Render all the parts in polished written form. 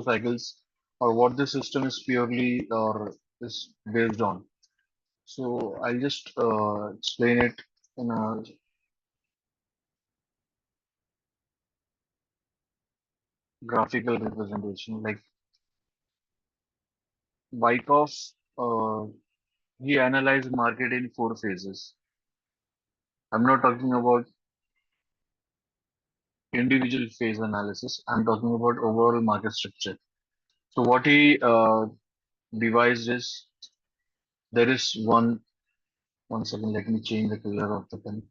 cycles, or what the system is purely or is based on. So I'll just explain it in a graphical representation. Like Wyckoff, uh, he analyzed market in four phases. I'm not talking about individual phase analysis. I'm talking about overall market structure. So what he devised is there is one second. Let me change the color of the pen.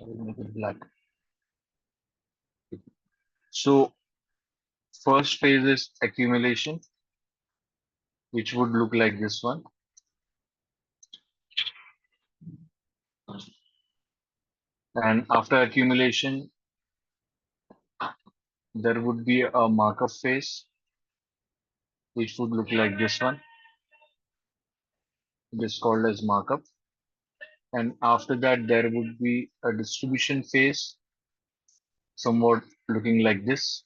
I will make it black. So first phase is accumulation, which would look like this one. And after accumulation, there would be a markup phase, which would look like this one. It is called as markup. And after that, there would be a distribution phase, somewhat looking like this.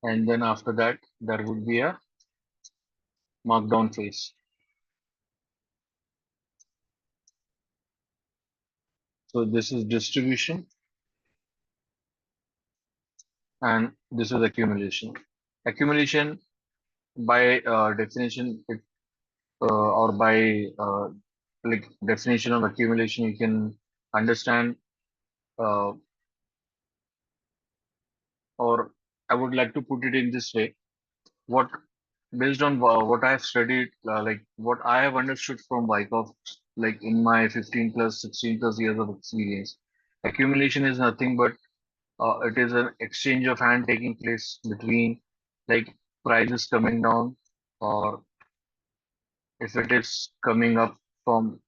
And then after that, there would be a markdown phase. So this is distribution and this is accumulation. Accumulation by definition, or by like definition of accumulation, you can understand, uh, or I would like to put it in this way. What based on what I have studied, like what I have understood from Wyckoff, like in my 15 plus 16 plus years of experience, accumulation is nothing but it is an exchange of hand taking place between like prices coming down, or if it is coming up from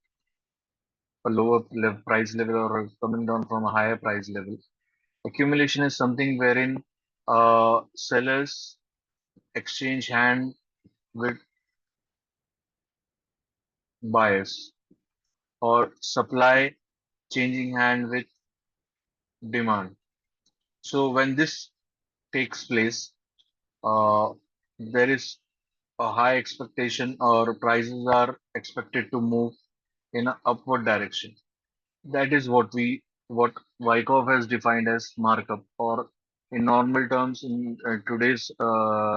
a lower price level or coming down from a higher price level. Accumulation is something wherein sellers exchange hand with buyers, or supply changing hand with demand. So when this takes place, uh, there is a high expectation, or prices are expected to move in an upward direction. That is what Wyckoff has defined as markup, or in normal terms, in today's like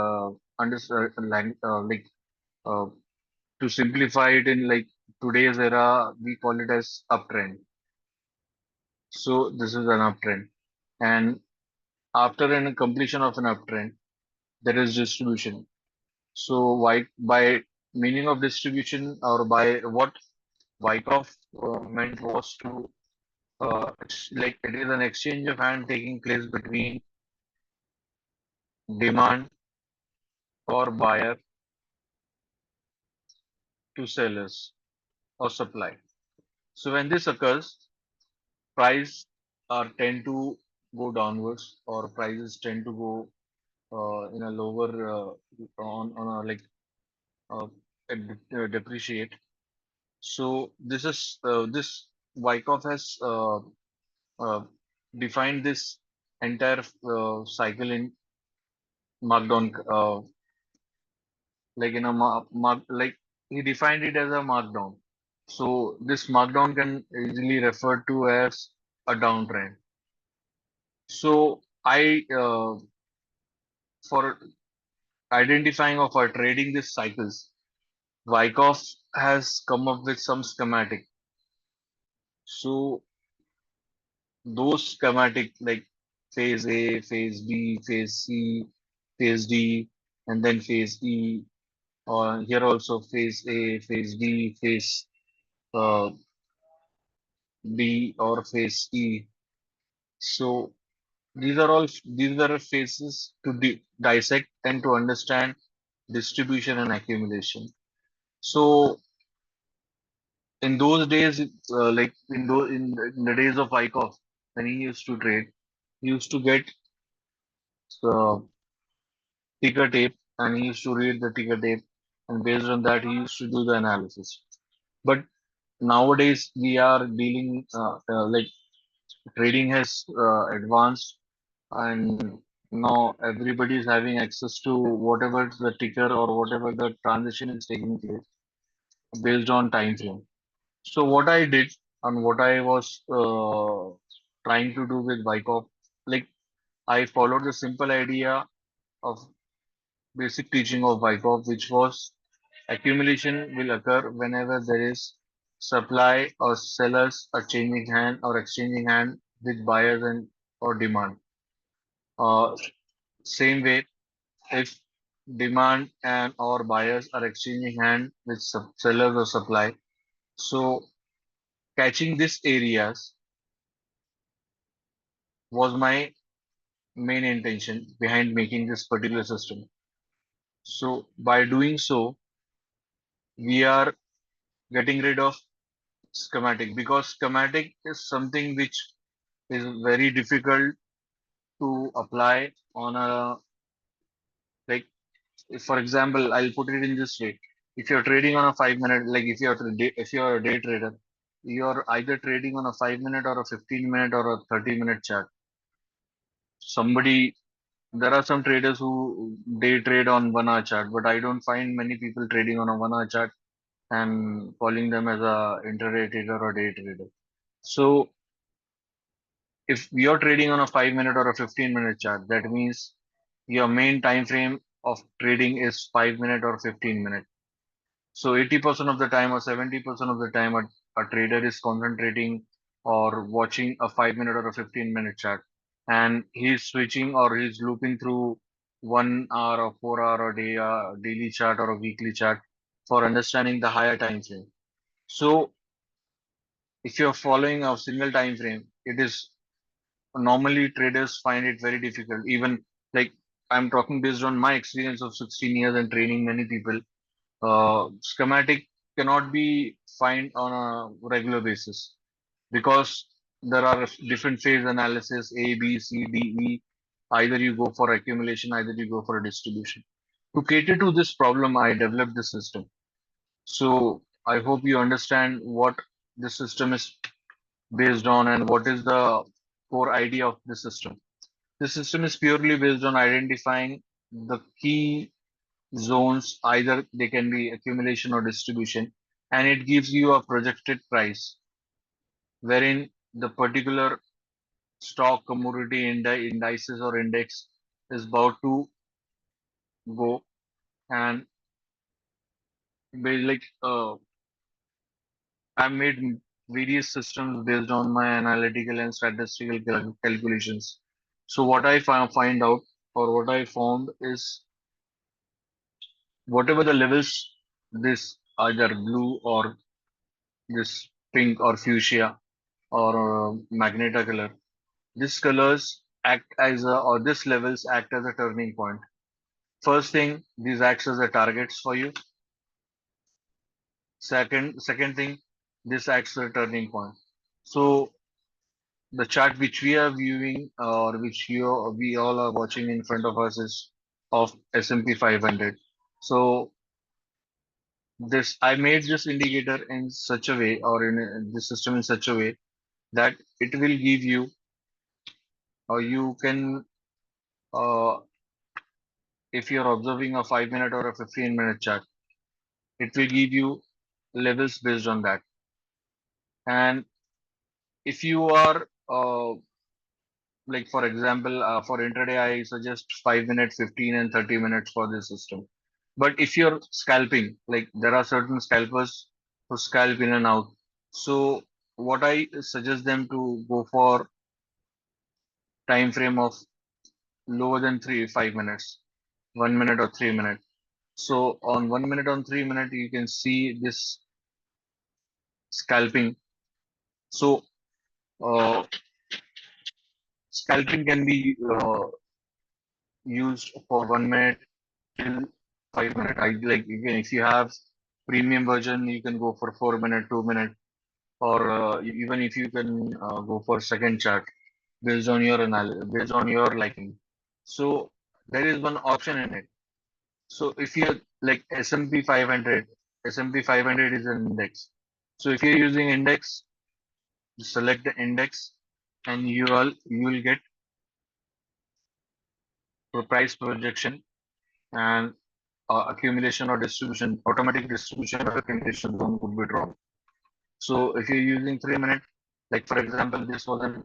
uh, to simplify it in like today's era, we call it as uptrend. So this is an uptrend, and after an completion of an uptrend, there is distribution. So why by meaning of distribution, or by what Wyckoff meant was to like it is an exchange of hand taking place between demand or buyer to sellers or supply. So when this occurs, price are tend to go downwards, or prices tend to go in a lower on a like uh, depreciate. So this is this Wyckoff has uh, defined this entire cycle in markdown, like in a like he defined it as a markdown. So this markdown can easily refer to as a downtrend. So I for identifying or for trading these cycles, Wyckoff has come up with some schematic. So those schematic like phase A, phase B, phase C, phase D, and then phase E, or here also phase A, phase B, phase uh, B, or phase E. So these are phases to dissect and to understand distribution and accumulation. So in those days, like in the days of Wyckoff, when he used to trade, he used to get uh, ticker tape, and he used to read the ticker tape, and based on that, he used to do the analysis. But nowadays, we are dealing like trading has advanced, and Now everybody is having access to whatever the ticker or whatever the transition is taking place based on time frame. So what I did and what I was trying to do with Wyckoff, like I followed the simple idea of basic teaching of Wyckoff, which was accumulation will occur whenever there is supply or sellers are changing hand or exchanging hand with buyers and or demand. Uh, Same way, if demand and or buyers are exchanging hand with sellers or supply, so catching these areas was my main intention behind making this particular system. So by doing so, we are getting rid of schematic because schematic is something which is very difficult to apply on a like if for example I'll put it in this way. If you're trading on a 5 minute, like if you're a day trader, you're either trading on a 5 minute or a 15 minute or a 30 minute chart. Somebody There are some traders who day trade on 1 hour chart, but I don't find many people trading on a 1 hour chart and calling them as a intraday trader or day trader. So if you're trading on a 5 minute or a 15 minute chart, that means your main time frame of trading is 5 minute or 15 minute. So 80% of the time or 70% of the time, a trader is concentrating or watching a 5 minute or a 15 minute chart, and he's switching or he's looping through 1 hour or 4 hour or daily chart or a weekly chart for understanding the higher time frame. So if you're following a single time frame, it is normally traders find it very difficult. Even like I'm talking based on my experience of 16 years and training many people. Schematic cannot be found on a regular basis because there are different phase analysis A, B, C, D, E. Either you go for accumulation, either you go for a distribution. To cater to this problem, I developed this system. So I hope you understand what this system is based on and what is the core idea of the system. The system is purely based on identifying the key zones, either they can be accumulation or distribution, and it gives you a projected price wherein the particular stock, commodity, indices or index is about to go. And like I made various systems based on my analytical and statistical calculations. So what I find out or what I found is whatever the levels, this either blue or this pink or fuchsia or magenta color, these colors act as a, or these levels act as a turning point. First thing, these acts as the targets for you. Second thing, this acts as a turning point. So the chart which we are viewing or which we all are watching in front of us is of S&P 500. So this I made this indicator in such a way or in this system in such a way that it will give you or you can if you're observing a 5 minute or a 15-minute chart, it will give you levels based on that. And if you are like for example, for intraday, I suggest 5 minute, 15 and 30 minutes for this system. But if you're scalping, like there are certain scalpers who scalp in and out. So what I suggest them to go for time frame of lower than 5 minutes, 1 minute or 3 minutes. So on 1 minute on 3 minute, you can see this scalping. So scalping can be used for 1 minute till 5 minute. I like again if you have premium version, you can go for 4 minute, 2 minute, or even if you can go for second chart based on your based on your liking. So there is one option in it. So if you're like S&P 500, S&P 500 is an index. So if you're using index, select the index, and you will get price projection, and accumulation or distribution, automatic distribution or accumulation zone could be drawn. So if you're using 3 minute, like for example, this was a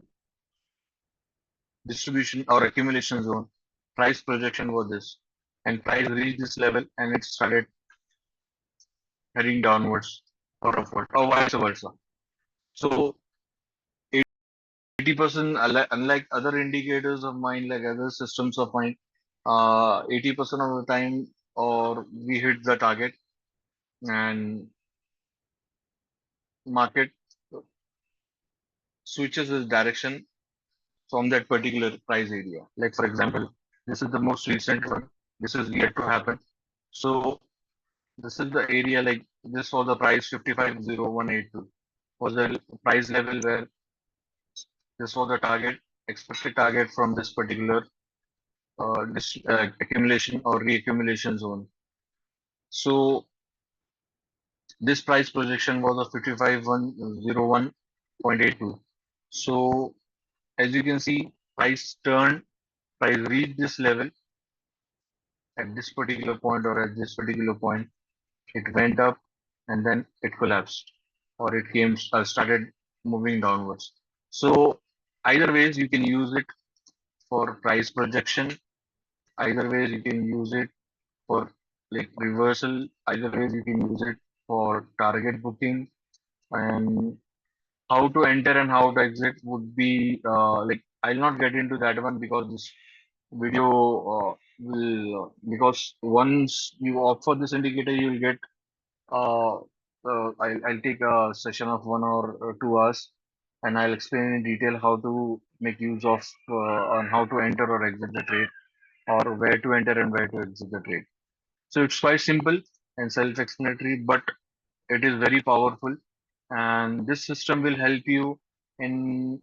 distribution or accumulation zone, price projection was this, and price reached this level and it started heading downwards or upward or vice versa. So 80%, unlike other indicators of mine, like other systems of mine, 80% of the time, or we hit the target and market switches its direction from that particular price area. Like for example, this is the most recent one. This is yet to happen. So this is the area, like this was the price 550182 was the price level where this was the target, expected target from this particular accumulation or reaccumulation zone. So this price projection was of 55101.82. So as you can see, price turned, price reached this level at this particular point or at this particular point, it went up and then it collapsed or it came started moving downwards. So either ways you can use it for price projection. Either ways you can use it for like reversal. Either ways you can use it for target booking, and how to enter and how to exit would be like I'll not get into that one because this video will because once you opt for this indicator you'll get I'll take a session of 1 or 2 hours and I'll explain in detail how to make use of on how to enter or exit the trade or where to enter and where to exit the trade. So it's quite simple and self-explanatory, but it is very powerful. And this system will help you in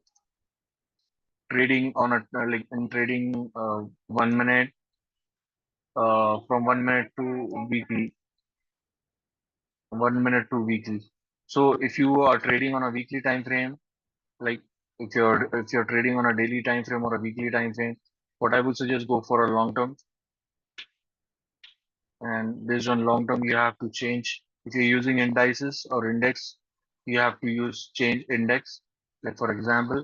trading on a like in trading 1 minute from 1 minute to weekly, 1 minute to weekly. So if you are trading on a weekly time frame, like if you're trading on a daily time frame or a weekly time frame, what I would suggest go for a long term. And based on long term, you have to change. If you're using indices or index, you have to use change index. Like for example,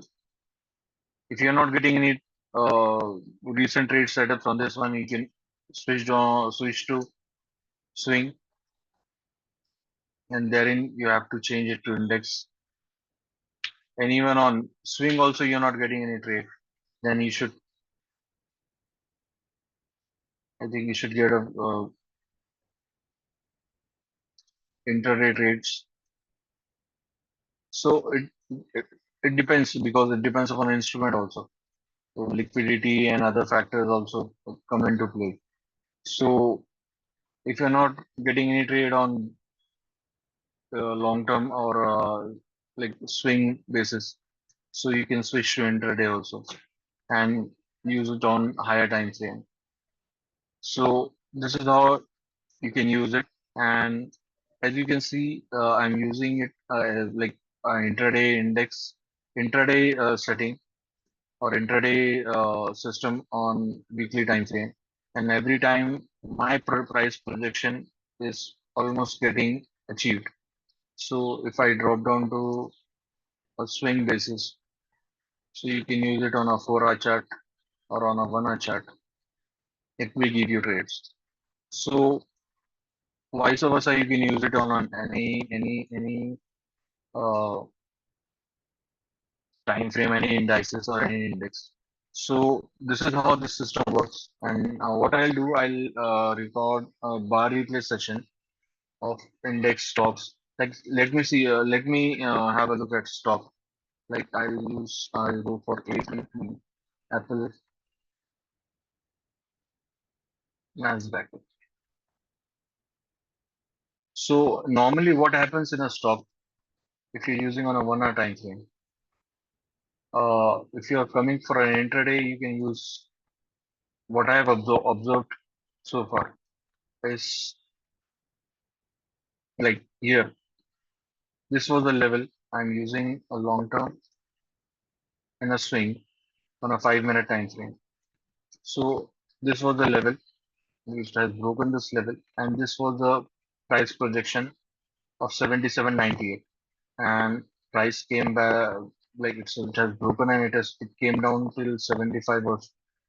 if you're not getting any recent trade setups on this one, you can switch to swing, and therein you have to change it to index. And even on swing also, you're not getting any trade. Then you should, I think you should get a intraday trades. So it it depends because it depends upon instrument also. So liquidity and other factors also come into play. So if you're not getting any trade on long term or like swing basis, so you can switch to intraday also and use it on higher time frame. So this is how you can use it. And as you can see, I'm using it like intraday index, intraday setting or intraday system on weekly time frame. And every time my price projection is almost getting achieved. So if I drop down to a swing basis, so you can use it on a 4 hour chart or on a 1 hour chart, it will give you trades. So vice versa, you can use it on any uh, time frame, any indices or any index. So this is how the system works. And what I'll do, I'll record a bar replay session of index stocks. Like let me see, let me have a look at stock. Like I'll go for APP, Apple, Nasdaq. So normally what happens in a stock, if you're using on a 1 hour time frame, if you're coming for an intraday, you can use what I have observed so far is like here. This was the level I'm using a long term in a swing on a 5 minute time frame. So This was the level which has broken this level, and this was the price projection of 77.98, and price came back like it has broken, and it came down till 75 or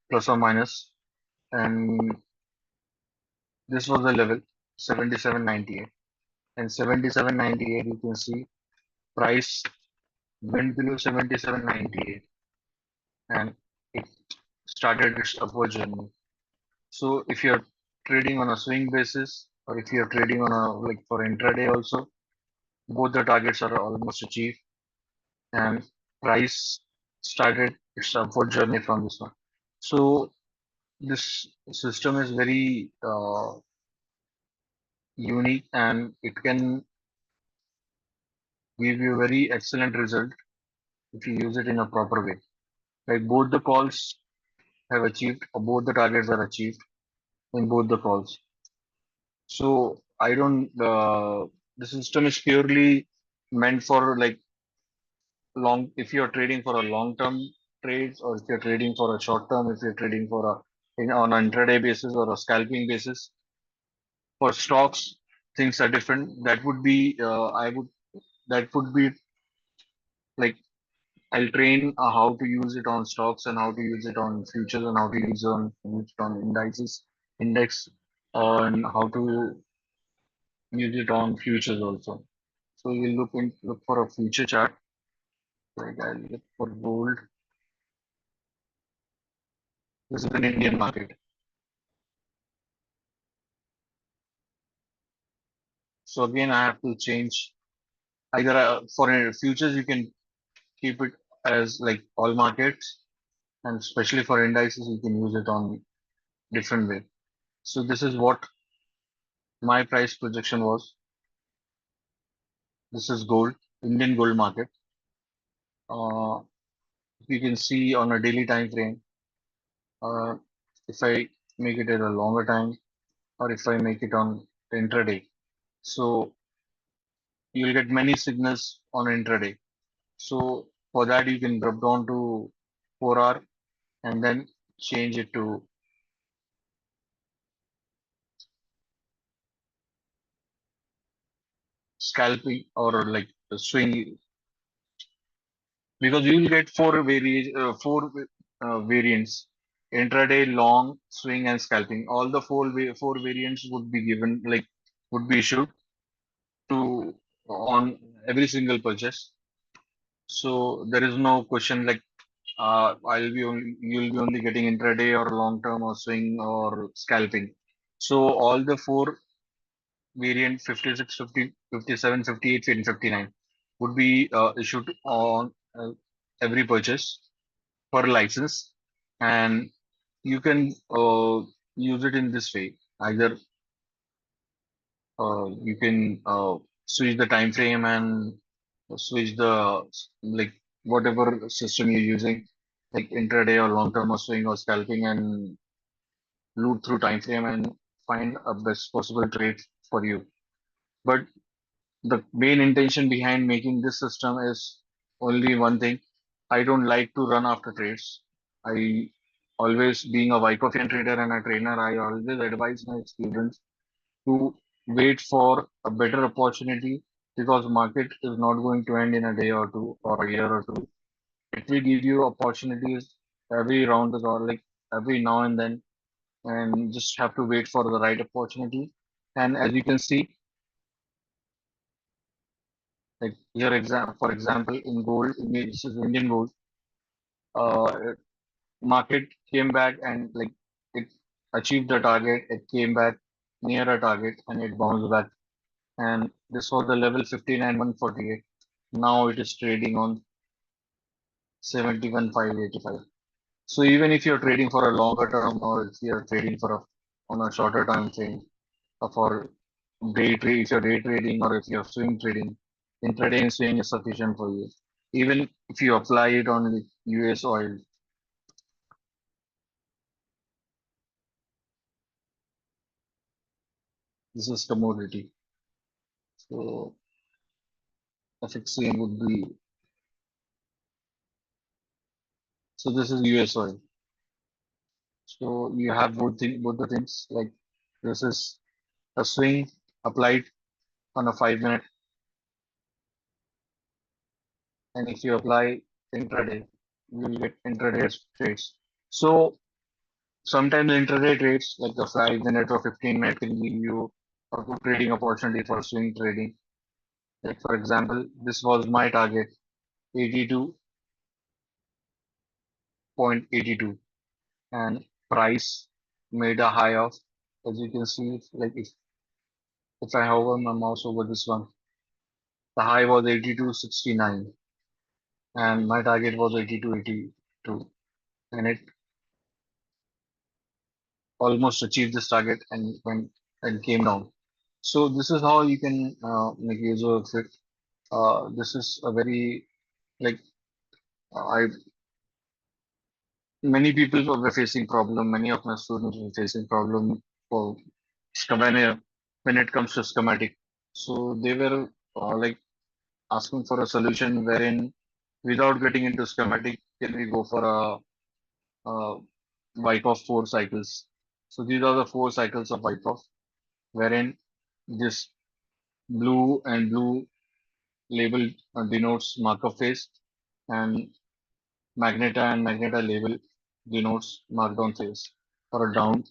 plus or minus, and this was the level 77.98, and 77.98 you can see price went below 77.98, and it started its upward journey. So if you're trading on a swing basis, or if you're trading on a like for intraday also, both the targets are almost achieved, and price started its upward journey from this one. So this system is very unique, and it can give you very excellent result if you use it in a proper way. Like both the calls have achieved, or both the targets are achieved in both the calls. So I don't. The system is purely meant for like long. If you're trading for a long-term trades, or if you're trading for a short term, if you're trading for on an intraday basis or a scalping basis. For stocks, things are different. That would be I would that would be like I'll train how to use it on stocks, and how to use it on futures, and how to use it on index, and how to use it on futures also. So we'll look for a future chart. Like I'll look for gold. This is an Indian market. So again, I have to change either for futures you can keep it as like all markets, and especially for indices you can use it on different way. So this is what my price projection was. This is gold, Indian gold market. Uh, you can see on a daily time frame. Uh, if I make it at a longer time, or if I make it on intraday, so you'll get many signals on intraday. So for that you can drop down to 4 hour, and then change it to scalping, or like the swing, because you will get four variants: intraday, long, swing, and scalping. All the four variants would be given, like would be issued to on every single purchase. So there is no question like you'll be only getting intraday or long term or swing or scalping. So all the four variant 56, 50, 57, 58, and 59 would be issued on every purchase for license, and you can use it in this way. Either you can switch the time frame, and switch the like whatever system you're using, like intraday or long term or swing or scalping, and loop through time frame and find a best possible trade for you. But the main intention behind making this system is only one thing. I don't like to run after trades. I always, being a Wyckoff trader and a trainer, I always advise my students to wait for a better opportunity, because market is not going to end in a day or two or a year or two. It will give you opportunities every round, or like every now and then, and just have to wait for the right opportunity. And as you can see, like here, for example, in gold, this is Indian gold. Uh, Market came back, and like it achieved the target. It came back near a target, and it bounced back. And this was the level 59,148. Now it is trading on 71,585. So even if you're trading for a longer term, or if you're trading for on a shorter time frame, for day trade, if you're day trading, or if you're swing trading, intraday and swing is sufficient for you. Even if you apply it on the US oil, this is commodity. So FXCM would be, so this is US oil. So you have both the things. Like this is a swing applied on a 5 minute, and if you apply intraday, you will get intraday trades. So sometimes intraday trades like the 5 minute or 15 minute can give you a good trading opportunity for swing trading. Like for example, this was my target 82.82 and price made a high of, as you can see, like if I hover my mouse over this one, the high was 82.69 and my target was 82.82 and it almost achieved this target and went and came down. So this is how you can make use of it. This is a very like I many people were facing problem. Many of my students were facing problem for when it comes to schematic. So they were like asking for a solution wherein without getting into schematic, can we go for a Wyckoff 4 cycles? So these are the 4 cycles of Wyckoff, wherein this blue and blue label denotes markup phase, and magneta and magneta label denotes markdown phase or a down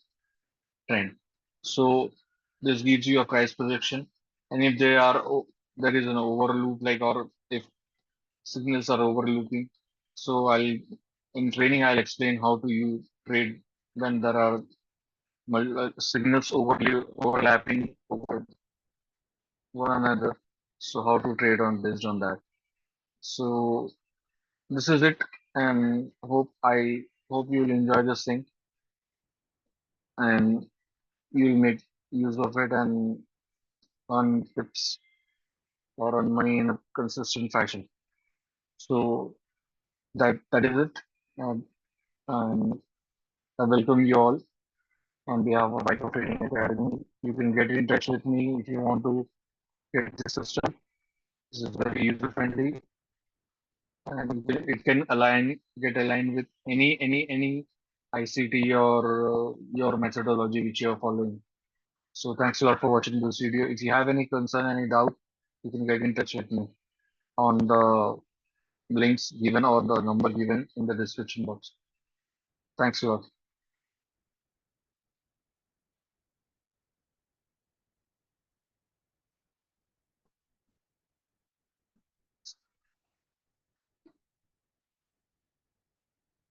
trend. So this gives you a price projection, and if there is an overloop like or if signals are overlooking, so in training I'll explain how to you trade when there are signals overlapping over one another. So how to trade on based on that. So this is it, and hope you'll enjoy this thing and you'll make use of it and earn tips or earn money in a consistent fashion. So that is it. Um, and I welcome you all on behalf of Wyckoff Trading Academy. You can get in touch with me if you want to get this system. This is very user friendly and it can get aligned with any ICT or your methodology which you are following. So thanks a lot for watching this video. If you have any concern, any doubt, you can get in touch with me on the links given or the number given in the description box. Thanks a lot.